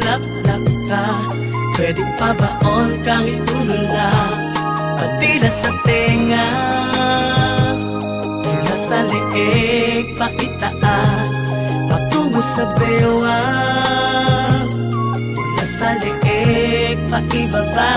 malaplap ka. Pwede pa baon kang itulala, patila sa tenga, mula sa leeg paitaas, patungo sa bewang, mula sa leeg paibaba.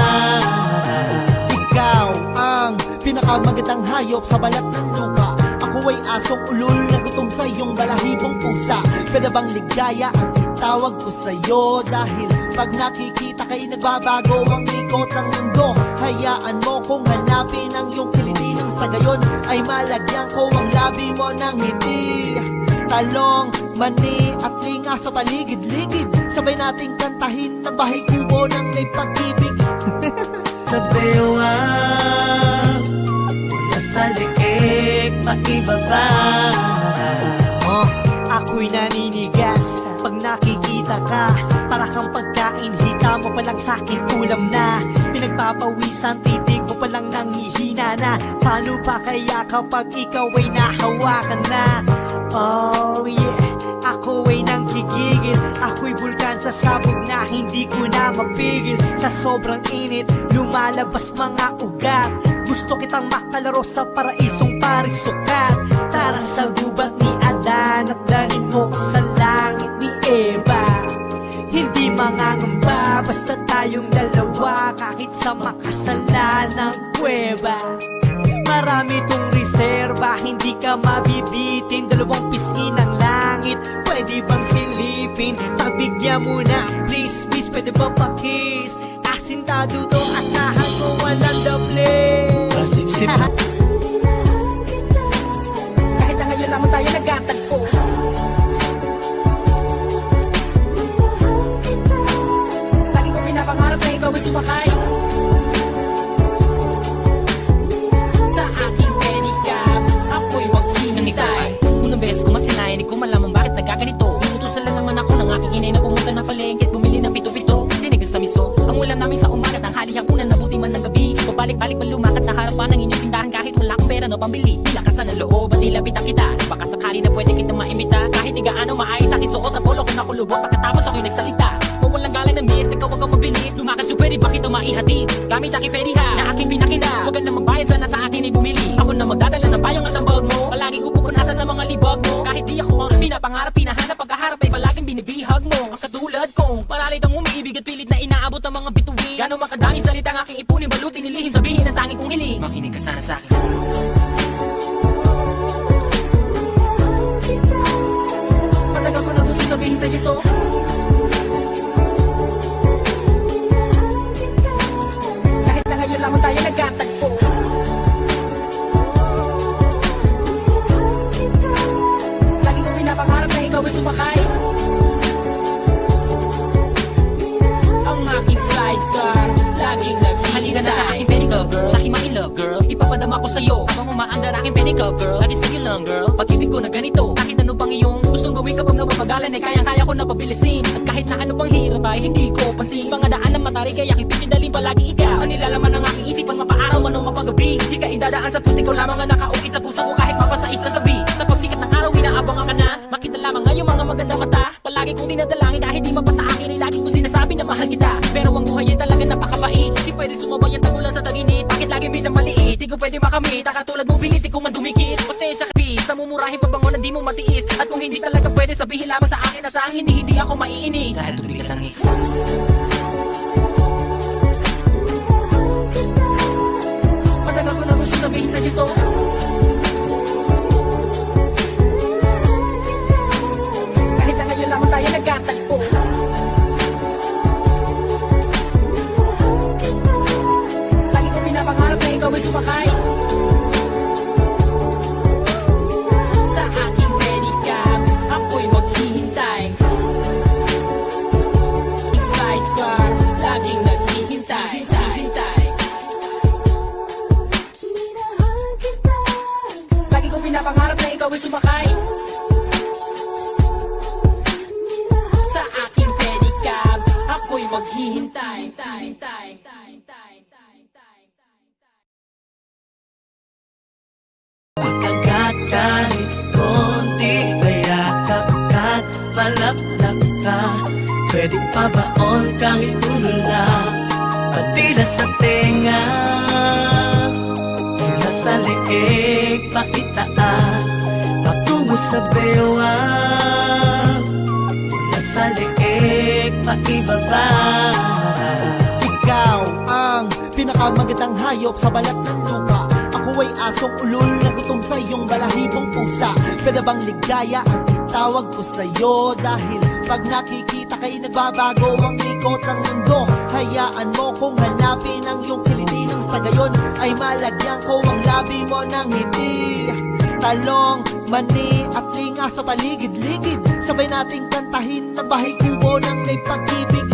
Ikaw ang pinakamagandang hayop sa balat ng lupa. Ako ay asong ulol na gutom sa iyong balahibong pusa. Pwede bang ligaya ang itawag ko sa'yo? Dahil pag nakikita kay nagbabago ang likot ng mundo. Hayaan mo kong hanapin ang iyong kiliti, nang sa gayon ay malagyan ko ang labi mo ng ngiti. Talong, mani at linga sa paligid-ligid, sabay nating kantahin ng bahay kubo ng may pag-ibig. Sa bewang, mula sa leeg paibaba. Ako'y naninigas pag nakikita ka. Para kang pagkain, hita mo palang sa'kin ulam na. Pinagpapawisan, titig mo palang nanghihina na. Paano pa kaya kapag ikaw ay nahawakan na? Oh yeah, ako ay nanggigigil. Ako'y bulkan sa sabog na hindi ko na mapigil. Sa sobrang init, lumalabas mga ugat. Gusto kitang makalaro sa paraisong parisukat. Tara sa gubat ni Adan at danin mo sa langit ni Eva. Hindi mangangamba, basta tayong dalawa, kahit sa makasalanang kuweba. Marami tong reserba, hindi ka mabibitin. Dalawang pisngi ng langit, pwede bang silipin? Pagbigyan mo na, please, miss, pwede bang pakis? Asintado to, asahan mo, walang doble. Pasip-sip Kahit na ngayon lamang tayo nagkatagpo. Lagi ko pinapangarap na ikaw ay sumakay sa aking pedicab. Ako'y maghihintay. Unang beses ko masinayan, di ko malaman bakit nagkaganito. Inutusan lang naman ako ng aking inay na pumunta ng palengke at bumili ng pito-pito. Sinigang sa miso, ang ulam namin sa umaga, tanghali, hapunan, nabuti man ng gabi. Pabalik-balik man lumakad sa harapan ng inyong tindahan, kahit wala akong pera no pambili. Nilakasan ng loob at nilapitan kita. Baka sakali na pwede kitang maimita, kahit di gaano maayos aking suot ang polo ko nakulubot. Pagkatapos ako'y nagsalita, mawalang galang na miss, ikaw wag kang mabilis. Lumakad siya, pwede ba kita maihatid? Gamit aking pediha na aking pinakina. Huwag ka na magbayad, sana sa akin ay bumili. Ako na magdadala ng bayong at ang bag mo. Palagi ko pupunasan ng mga libag mo. Kahit di ako ang pinapangarap, pinahanap, pagkaharap ay palaging binibihag mo. Ang katulad kong paralit ang umiibig at pilit na inaabot ang mga bituin. Gano'ng makadami salita ang aking ipunin, balutin, nilihim, sabihin ang tanging kong hiling. Makinig ka sana sa akin. Matagal ko na gusto sabihin sa'yo to. Kahit na ngayon lamang tayo nagkatagpo. Lagi ko pinapangarap na ikaw ay sumakay ang aking sidecar, laging naghihintay. Halika na sa aking pedicab, girl, sa aking ma-in-love, girl. Ipapadama ko sa'yo habang umaandar aking pedicab, girl. Lagi sa'yo lang, girl, pag-ibig ko na ganito. Kahit ano pang iyong gustong gawin kapag napapagalan, ay kayang-kaya ko na pabilisin. At kahit na ano pang hirap ay hindi ko pansin. Mga daan ng matarik ay aking pipidalin palagi ikaw. Ang nilalaman ng aking isipan, mapaaraw man o mapagabi. Di ka idadaan sa puti ko lamang ang nakaukit sa puso ko, kahit mapasais sa tabi. Sa pagsikat ng araw, inaabangan ka na. Makita lamang ngayong mga magandang mata. Palagi kong dinadalangin dahil di mapasa akin, ay lagi ko sinasabi na mahal kita. Pero ang buhay ay talaga napakabait, di pwede sumabay ang tagulan sa taginit. Bakit lagi minamaliit, di ko pwede makamit. Katulad mo pilit, di ko man dumikit. Pasensya ka, sa mumurahin pabango na di mo matiis. At kung hindi talaga pwede, sabihin lamang sa akin na sa akin hindi ako maiinis. Dahil tubig at langis. Matagal ko na gusto sabihin sa'yo to. Kahit na ngayon lamang tayo nagkatagpo. Lagi ko pinapangarap na ikaw ay sumakay sa aking pedicab. Ako'y maghihintay. Sidecar, laging naghihintay. Lagi ko pinapangarap na ikaw ay sumakay sa aking pedicab. Ako'y maghihintay. Pagkagat kahit konti, mayakap ka't malaplap ka. Pwedeng pabaon kahit tulala, padila sa tenga, mula sa leeg pakitaas, patungo sa bewang, mula sa leeg paibaba. Ikaw ang pinakamagandang hayop sa balat ng lupa. Ako ay asong ulol na gutom sa iyong balahibong pusa. Pwede bang ligaya ang itawag ko sa'yo? Dahil pag nakikita kay nagbabago ang ikot ng mundo. Hayaan mo kong hanapin ang iyong kiliti, nang sa gayon ay malagyan ko ang labi mo ng ngiti. Talong, mani at linga sa paligid-ligid, sabay nating kantahin ng bahay kubo ng may pag-ibig.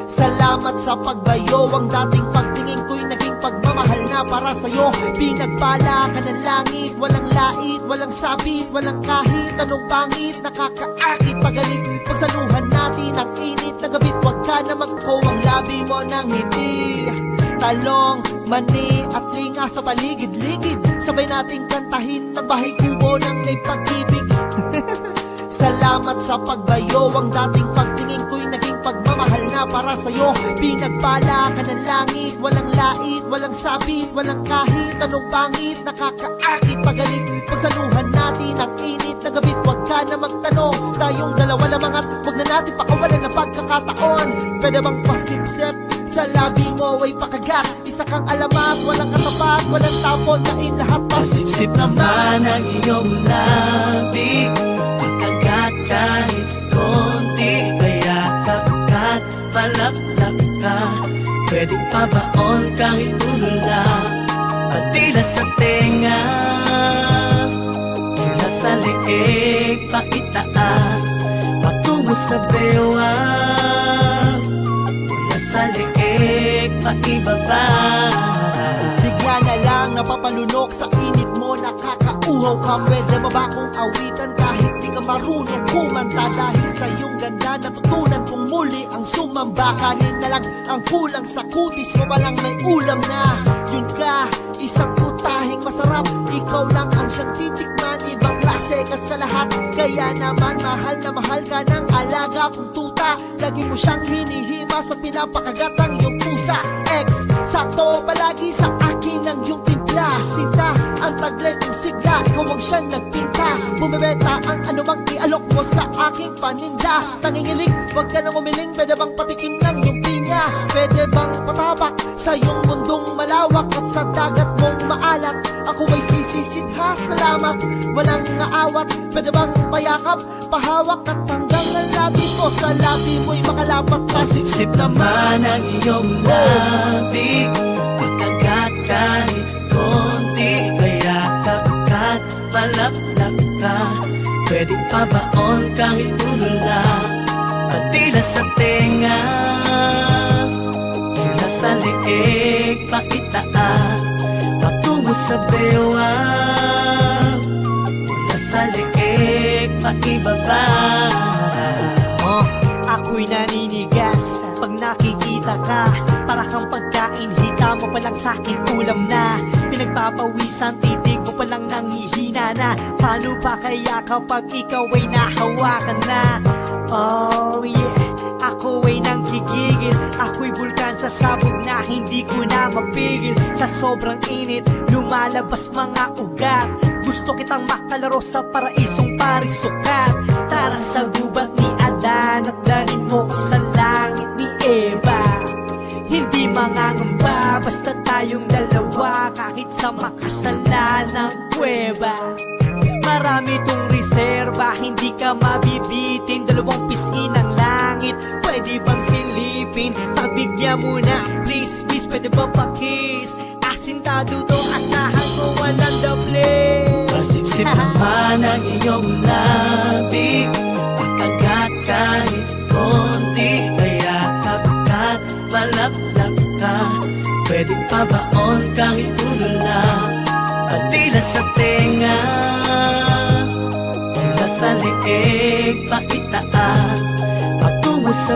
Salamat sa pagbayo, ang dating pagtingin ko'y naging pagmamahal na para sa'yo. Pinagpala ka ng langit, walang lait, walang sabit, walang kahit anong pangit, nakakaakit pagalit. Pagsaluhan natin ang init na gabit, wag ka na magko ang labi mo ng ngiti. Talong, mani at linga sa paligid-ligid, sabay nating kantahin ng bahay kubo ng may pag-ibig. Salamat sa pagbayo, ang dating pagtingin ko'y naging pagmamahal na para sa'yo. Pinagpala ka ng langit, walang lait, walang sabit, walang kahit anong pangit, nakakaakit pagalit. Pagsaluhan natin ang init na gabit, wag ka na magtanong, tayong dalawa lamang at wag na natin pakawalan ng pagkakataon. Pwede bang pasipsip sa labi mo ay pakagat, isa kang alamat, walang katapat, walang tapon, kain lahat Pasipsip naman ang iyong labi, pagkagat kahit konti, kaya kapkat palaplap ka. Pwedeng pabaon kahit tulala, padila sa tenga, mula sa leeg pakitaas, patungo sa bewang, mula sa leeg paibaba. Bigla na lang napapalunok sa init mo, nakakauhaw ka. Pwede mo ba akong awitan kahit di ka marunong kumanta? Dahil sa iyong ganda natutunan kong muli ang sumamba. Kanin na lang ang kulang sa kutis mo, walang may ulam na. Yun ka, isang putahing masarap, ikaw lang ang siyang titikman. Ibang klase ka sa lahat, kaya naman mahal na mahal ka ng alaga kong tuta. Lagi mo siyang hinihima sa pinapakagat ang iyong pusa. Sakto palagi sa akin ang iyong timpla. Sinta ang taglay kong sigla, ikaw ang siyang nagpinta. Bumibenta ang anumang ialok mo sa aking paninda. Tangingilig, wag ka nang umiling, pwede bang patikim ng iyong pinya? Pwede bang patabak sa iyong mundong malawak at sa dagat mong maalat? Ako ay sisisidha, salamat, walang ngaawat. Pwede bang payakap, pahawak at hanggang ang labi ko sa labi mo'y makalapat. Pasipsip naman ang iyong labi, pagkagat kahit konti, kaya kapkat palaplap ka. Pwedeng pabaon kahit tulala, padila sa tenga, mula sa leeg pakitaas, patungo sa bewang, mula sa leeg paibaba. Ako'y naninigas pag nakikita ka, para kang pagkain, hita mo palang sa'kin ulam na. Pinagpapawisan, titig mo palang nanghihina na. Paano pa kaya kapag ikaw ay nahawakan na? Oh yeah, ako ay nanggigigil, ako'y bulkan sa sabog na hindi ko na mapigil. Sa sobrang init, lumalabas mga ugat. Gusto kitang makalaro sa paraisong parisukat. Tara sa gubat ni Adan at danin mo ko sa langit ni Eva. Hindi mangangamba, basta tayong dalawa, kahit sa makasalanang kuweba. Marami tong reserba, hindi ka mabibitin. Dalawang pisngi ng langit, pwede bang silipin? Pagbigyan mo na, please, please, pwede ba pa-kiss? Asintado to, asahan ko walang doble. Pasipsip naman ang iyong labi, pagkagat kahit konti, kaya kapkat palaplap ka. Pwedeng pabaon kahit tulala, padila sa tenga, mula sa leeg pakitaas, patungo sa